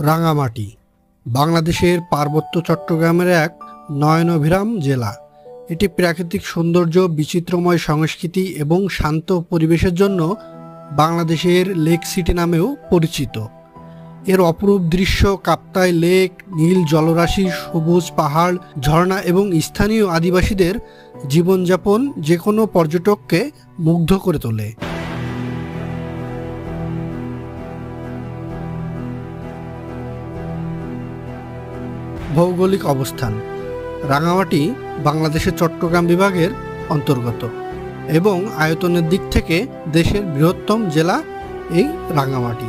রাঙামাটি বাংলাদেশের পার্বত্য চট্টগ্রামের এক নয়নাভিরাম জেলা। এটি প্রাকৃতিক সৌন্দর্য, বিচিত্রময় সংস্কৃতি এবং শান্ত পরিবেশের জন্য বাংলাদেশের লেক সিটি নামেও পরিচিত। এর অপরূপ দৃশ্য, কাপ্তাই লেক, নীল জলরাশি, সবুজ পাহাড়, ঝর্ণা এবং স্থানীয় আদিবাসীদের জীবনযাপন যে কোনো পর্যটককে মুগ্ধ করে তোলে। ভৌগোলিক অবস্থান: রাঙামাটি বাংলাদেশের চট্টগ্রাম বিভাগের অন্তর্গত এবং আয়তনের দিক থেকে দেশের বৃহত্তম জেলা এই রাঙামাটি।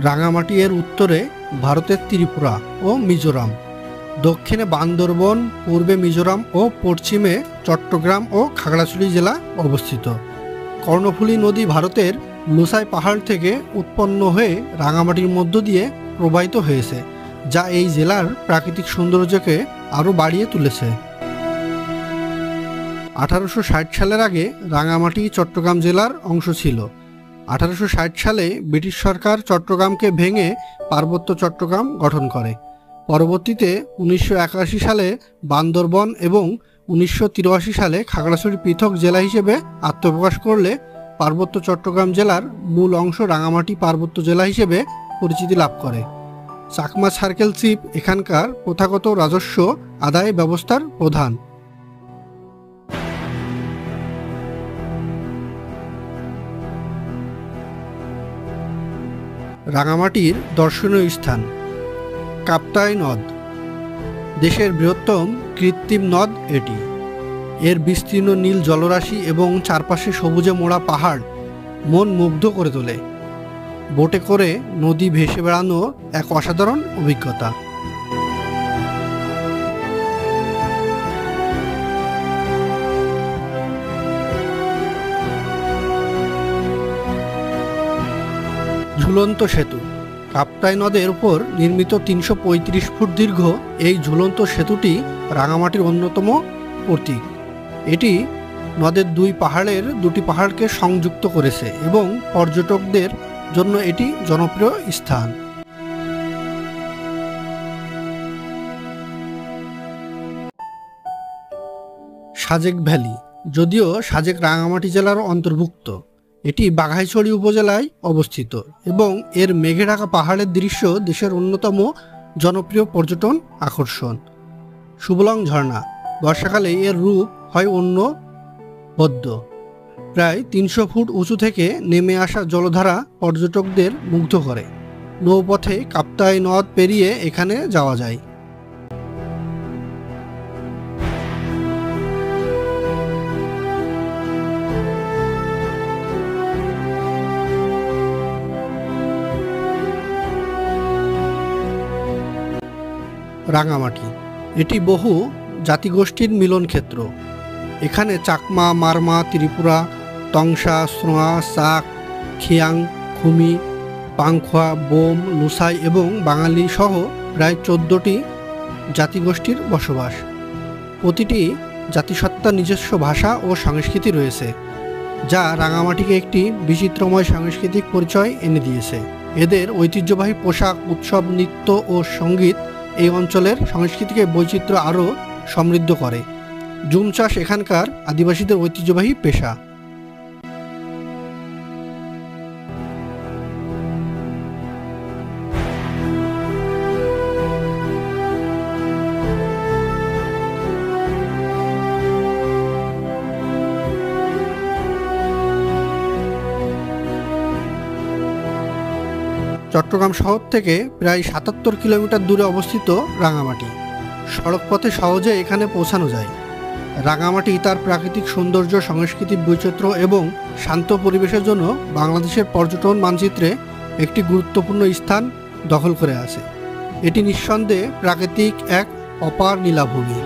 রাঙামাটি এর উত্তরে ভারতের ত্রিপুরা ও মিজোরাম, দক্ষিণে বান্দরবন, পূর্বে মিজোরাম ও পশ্চিমে চট্টগ্রাম ও খাগড়াছড়ি জেলা অবস্থিত। কর্ণফুলী নদী ভারতের লুসাই পাহাড় থেকে উৎপন্ন হয়ে রাঙামাটির মধ্য দিয়ে প্রবাহিত হয়েছে, যা এই জেলার প্রাকৃতিক সৌন্দর্যকে আরও বাড়িয়ে তুলেছে। 1860 সালের আগে রাঙামাটি চট্টগ্রাম জেলার অংশ ছিল। 1860 সালে ব্রিটিশ সরকার চট্টগ্রামকে ভেঙে পার্বত্য চট্টগ্রাম গঠন করে। পরবর্তীতে 1981 সালে বান্দরবন এবং 1983 সালে খাগড়াছড়ি পৃথক জেলা হিসেবে আত্মপ্রকাশ করলে পার্বত্য চট্টগ্রাম জেলার মূল অংশ রাঙামাটি পার্বত্য জেলা হিসেবে পরিচিতি লাভ করে। চাকমা সার্কেল চিফ এখানকার প্রথাগত রাজস্ব আদায় ব্যবস্থার প্রধান। রাঙামাটির দর্শনীয় স্থান: কাপ্তাই নদ, দেশের বৃহত্তম কৃত্রিম নদ এটি। এর বিস্তীর্ণ নীল জলরাশি এবং চারপাশে সবুজে মোড়া পাহাড় মন মুগ্ধ করে তোলে। বোটে করে নদী ভেসে বেড়ানো এক অসাধারণ অভিজ্ঞতা। ঝুলন্ত সেতু: কাপ্তাই নদের উপর নির্মিত 335 ফুট দীর্ঘ এই ঝুলন্ত সেতুটি রাঙামাটির অন্যতম প্রতীক। এটি নদের দুটি পাহাড়কে সংযুক্ত করেছে এবং পর্যটকদের জন্য এটি জনপ্রিয় স্থান। সাজেক ভ্যালি: যদিও সাজেক রাঙামাটি জেলার অন্তর্ভুক্ত, এটি বাঘাইছড়ি উপজেলায় অবস্থিত এবং এর মেঘে ঢাকা পাহাড়ের দৃশ্য দেশের অন্যতম জনপ্রিয় পর্যটন আকর্ষণ। সুবলং ঝর্ণা: বর্ষাকালে এর রূপ হয় অনবদ্য। প্রায় 300 ফুট উঁচু থেকে নেমে আসা জলধারা পর্যটকদের মুগ্ধ করে। নৌপথে কাপ্তাই নদ পেরিয়ে এখানে যাওয়া যায়। রাঙামাটি এটি বহু জাতিগোষ্ঠীর মিলন ক্ষেত্র। এখানে চাকমা, মারমা, ত্রিপুরা, তংসা, স্রোয়া, চাক, খিয়াং, খুমি, পাংখোয়া, বোম, লুসাই এবং বাঙালি সহ প্রায় 14টি জাতিগোষ্ঠীর বসবাস। প্রতিটি জাতিসত্তার নিজস্ব ভাষা ও সংস্কৃতি রয়েছে, যা রাঙামাটিকে একটি বিচিত্রময় সাংস্কৃতিক পরিচয় এনে দিয়েছে। এদের ঐতিহ্যবাহী পোশাক, উৎসব, নৃত্য ও সঙ্গীত এই অঞ্চলের সংস্কৃতিকে বৈচিত্র্য আরও সমৃদ্ধ করে। জুম চাষ এখানকার আদিবাসীদের ঐতিহ্যবাহী পেশা। চট্টগ্রাম শহর থেকে প্রায় 77 কিলোমিটার দূরে অবস্থিত রাঙামাটি। সড়কপথে সহজে এখানে পৌঁছানো যায়। রাঙামাটি তার প্রাকৃতিক সৌন্দর্য, সাংস্কৃতিক বৈচিত্র্য এবং শান্ত পরিবেশের জন্য বাংলাদেশের পর্যটন মানচিত্রে একটি গুরুত্বপূর্ণ স্থান দখল করে আছে। এটি নিঃসন্দেহে প্রাকৃতিক এক অপার নীলাভূমি।